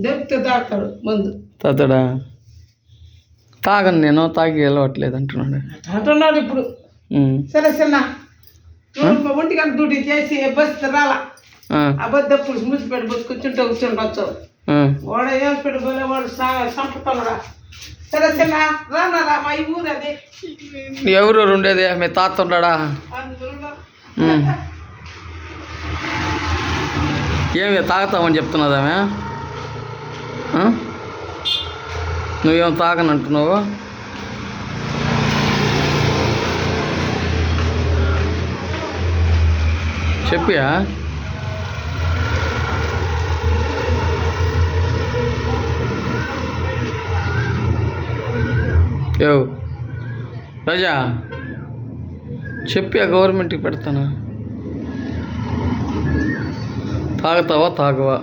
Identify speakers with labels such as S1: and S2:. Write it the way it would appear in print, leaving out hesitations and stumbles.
S1: దొరికితే తాగుతాడు మందు.
S2: తాతాడా? తాగను నేను, తాగి అలవాట్లేదు అంటున్నాడు.
S1: అంటున్నాడు ఇప్పుడు. సరే చిన్న ఒంటి గంట డ్యూటీ చేసి బస్సు రాలా, అబద్ధప్పుడు మూసిపెట్టి బస్సు కూర్చుంటూ వాడు ఏం పెట్టుకోలే, వాడు సంపుతున్నాడా. సరే చిన్న రానా మా ఈ ఊరు అది.
S2: ఎవరు ఉండేది? మీ తాత ఉన్నాడా? ఏమి తాగుతామని చెప్తున్నదామె? నువ్వేం తాగనంటున్నావు? చెప్పియా? రాజా చెప్పియా, గవర్నమెంట్కి పెడతానా? తాగుతావా తాగవా?